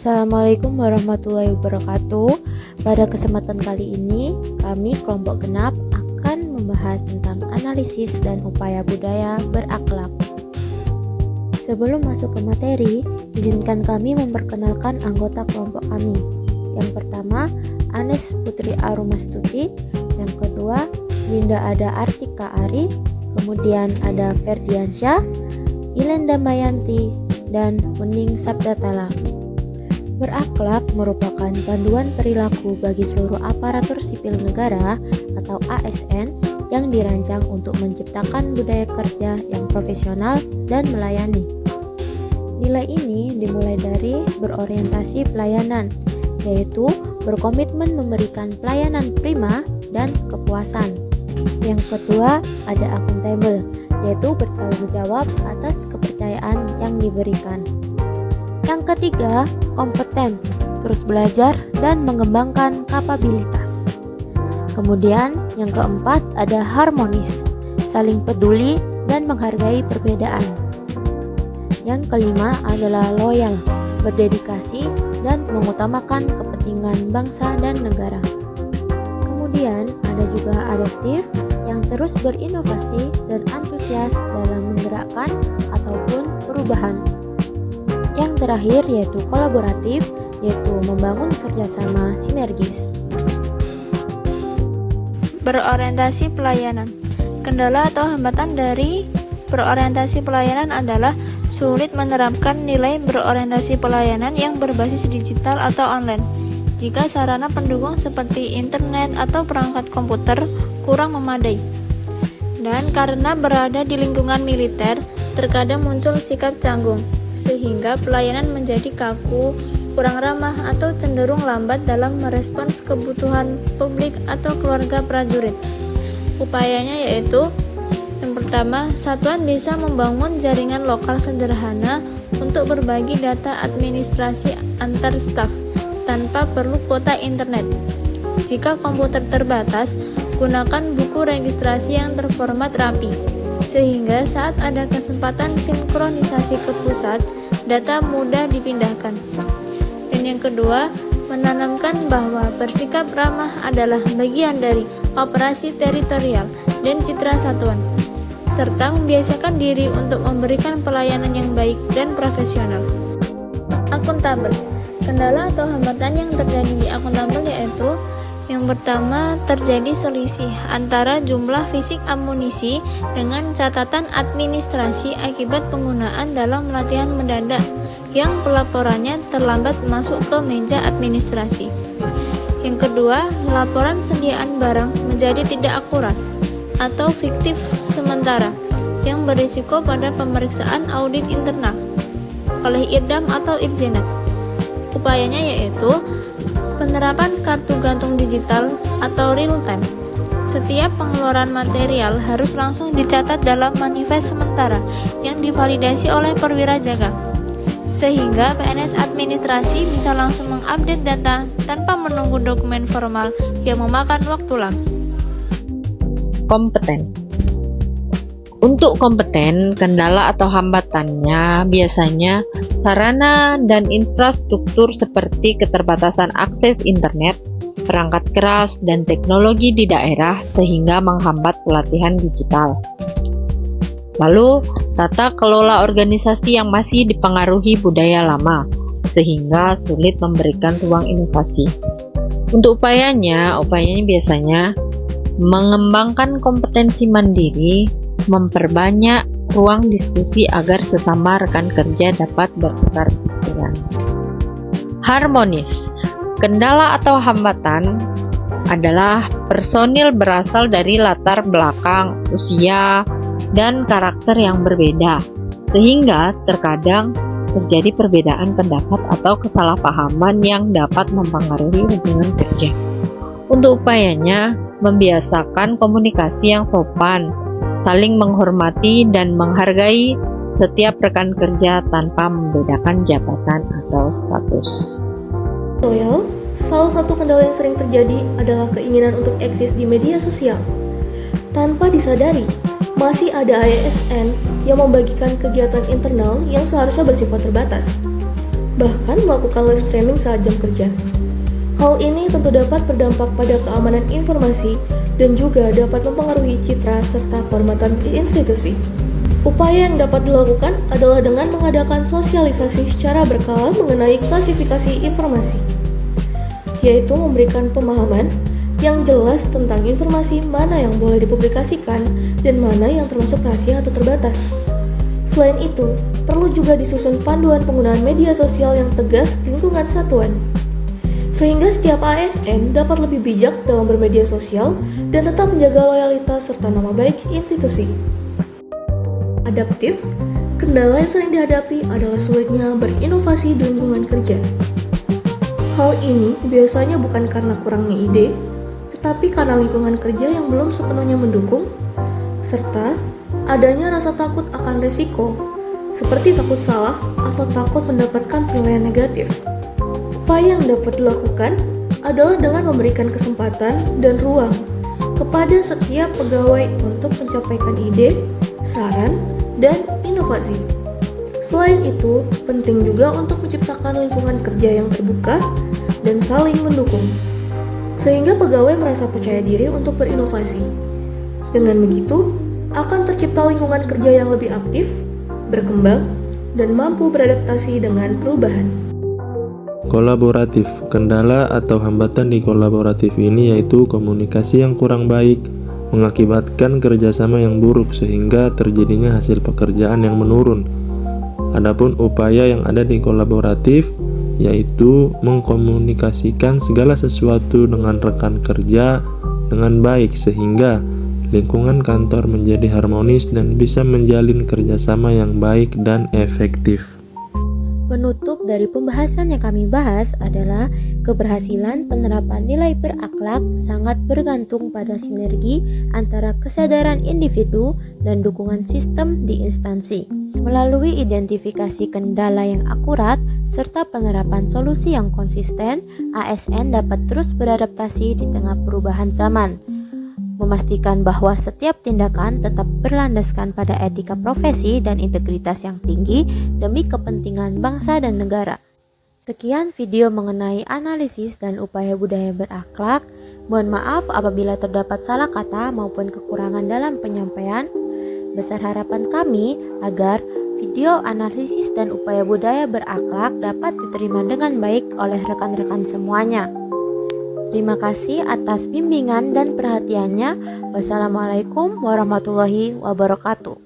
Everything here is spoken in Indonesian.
Assalamualaikum warahmatullahi wabarakatuh. Pada kesempatan kali ini, kami kelompok genap akan membahas tentang analisis dan upaya budaya berakhlak. Sebelum masuk ke materi, izinkan kami memperkenalkan anggota kelompok kami. Yang pertama, Anes Putri Arumastuti. Yang kedua, Linda Ada Artika Ari. Kemudian ada Ferdiansyah, Ilenda Mayanti, dan Wening Sabdatala. Berakhlak merupakan panduan perilaku bagi seluruh aparatur sipil negara atau ASN yang dirancang untuk menciptakan budaya kerja yang profesional dan melayani. Nilai ini dimulai dari berorientasi pelayanan, yaitu berkomitmen memberikan pelayanan prima dan kepuasan. Yang kedua, ada akuntabel, yaitu bertanggung jawab atas kepercayaan yang diberikan. Yang ketiga, kompeten, terus belajar dan mengembangkan kapabilitas. Kemudian, yang keempat ada harmonis, saling peduli dan menghargai perbedaan. Yang kelima adalah loyal, berdedikasi dan mengutamakan kepentingan bangsa dan negara. Kemudian, ada juga adaptif, yang terus berinovasi dan antusias dalam menggerakkan ataupun perubahan. Yang terakhir yaitu kolaboratif, yaitu membangun kerjasama sinergis. Berorientasi pelayanan. Kendala atau hambatan dari berorientasi pelayanan adalah sulit menerapkan nilai berorientasi pelayanan yang berbasis digital atau online. Jika sarana pendukung seperti internet atau perangkat komputer kurang memadai. Dan karena berada di lingkungan militer, terkadang muncul sikap canggung, sehingga pelayanan menjadi kaku, kurang ramah, atau cenderung lambat dalam merespons kebutuhan publik atau keluarga prajurit. Upayanya yaitu, yang pertama, satuan bisa membangun jaringan lokal sederhana untuk berbagi data administrasi antar staf tanpa perlu kuota internet. Jika komputer terbatas, gunakan buku registrasi yang terformat rapi, sehingga saat ada kesempatan sinkronisasi ke pusat, data mudah dipindahkan. Dan yang kedua, menanamkan bahwa bersikap ramah adalah bagian dari operasi teritorial dan citra satuan, serta membiasakan diri untuk memberikan pelayanan yang baik dan profesional. Akuntabel. Kendala atau hambatan yang terjadi di akuntabel yaitu yang pertama, terjadi selisih antara jumlah fisik amunisi dengan catatan administrasi akibat penggunaan dalam latihan mendadak yang pelaporannya terlambat masuk ke meja administrasi. Yang kedua, laporan sediaan barang menjadi tidak akurat atau fiktif sementara yang berisiko pada pemeriksaan audit internal oleh Irdam atau Irjenat. Upayanya yaitu penerapan kartu gantung digital atau real time. Setiap pengeluaran material harus langsung dicatat dalam manifest sementara yang divalidasi oleh perwira jaga, sehingga PNS administrasi bisa langsung mengupdate data tanpa menunggu dokumen formal yang memakan waktu lama. Kompeten. Untuk kompeten, kendala atau hambatannya biasanya sarana dan infrastruktur seperti keterbatasan akses internet, perangkat keras, dan teknologi di daerah sehingga menghambat pelatihan digital. Lalu, tata kelola organisasi yang masih dipengaruhi budaya lama sehingga sulit memberikan ruang inovasi. Untuk upayanya biasanya mengembangkan kompetensi mandiri, memperbanyak ruang diskusi agar sesama rekan kerja dapat bertukar pikiran. Harmonis. Kendala atau hambatan adalah personil berasal dari latar belakang, usia, dan karakter yang berbeda, sehingga terkadang terjadi perbedaan pendapat atau kesalahpahaman yang dapat mempengaruhi hubungan kerja. Untuk upayanya, membiasakan komunikasi yang sopan, saling menghormati dan menghargai setiap rekan kerja tanpa membedakan jabatan atau status. Loyal, salah satu kendala yang sering terjadi adalah keinginan untuk eksis di media sosial. Tanpa disadari, masih ada ASN yang membagikan kegiatan internal yang seharusnya bersifat terbatas. bahkan melakukan live streaming saat jam kerja. Hal ini tentu dapat berdampak pada keamanan informasi dan juga dapat mempengaruhi citra serta kehormatan institusi. Upaya yang dapat dilakukan adalah dengan mengadakan sosialisasi secara berkala mengenai klasifikasi informasi, yaitu memberikan pemahaman yang jelas tentang informasi mana yang boleh dipublikasikan dan mana yang termasuk rahasia atau terbatas. Selain itu, perlu juga disusun panduan penggunaan media sosial yang tegas di lingkungan satuan, sehingga setiap ASN dapat lebih bijak dalam bermedia sosial dan tetap menjaga loyalitas serta nama baik institusi. Adaptif, kendala yang sering dihadapi adalah sulitnya berinovasi di lingkungan kerja. Hal ini biasanya bukan karena kurangnya ide, tetapi karena lingkungan kerja yang belum sepenuhnya mendukung, serta adanya rasa takut akan resiko, seperti takut salah atau takut mendapatkan penilaian negatif. Upaya yang dapat dilakukan adalah dengan memberikan kesempatan dan ruang kepada setiap pegawai untuk menyampaikan ide, saran, dan inovasi. Selain itu, penting juga untuk menciptakan lingkungan kerja yang terbuka dan saling mendukung, sehingga pegawai merasa percaya diri untuk berinovasi. Dengan begitu, akan tercipta lingkungan kerja yang lebih aktif, berkembang, dan mampu beradaptasi dengan perubahan. Kolaboratif. Kendala atau hambatan di kolaboratif ini yaitu komunikasi yang kurang baik, mengakibatkan kerjasama yang buruk sehingga terjadinya hasil pekerjaan yang menurun. Adapun upaya yang ada di kolaboratif yaitu mengkomunikasikan segala sesuatu dengan rekan kerja dengan baik sehingga lingkungan kantor menjadi harmonis dan bisa menjalin kerjasama yang baik dan efektif. Penutup dari pembahasan yang kami bahas adalah keberhasilan penerapan nilai berakhlak sangat bergantung pada sinergi antara kesadaran individu dan dukungan sistem di instansi. Melalui identifikasi kendala yang akurat serta penerapan solusi yang konsisten, ASN dapat terus beradaptasi di tengah perubahan zaman, memastikan bahwa setiap tindakan tetap berlandaskan pada etika profesi dan integritas yang tinggi demi kepentingan bangsa dan negara. Sekian video mengenai analisis dan upaya budaya berakhlak. Mohon maaf apabila terdapat salah kata maupun kekurangan dalam penyampaian. Besar harapan kami agar video analisis dan upaya budaya berakhlak dapat diterima dengan baik oleh rekan-rekan semuanya. Terima kasih atas bimbingan dan perhatiannya. Wassalamualaikum warahmatullahi wabarakatuh.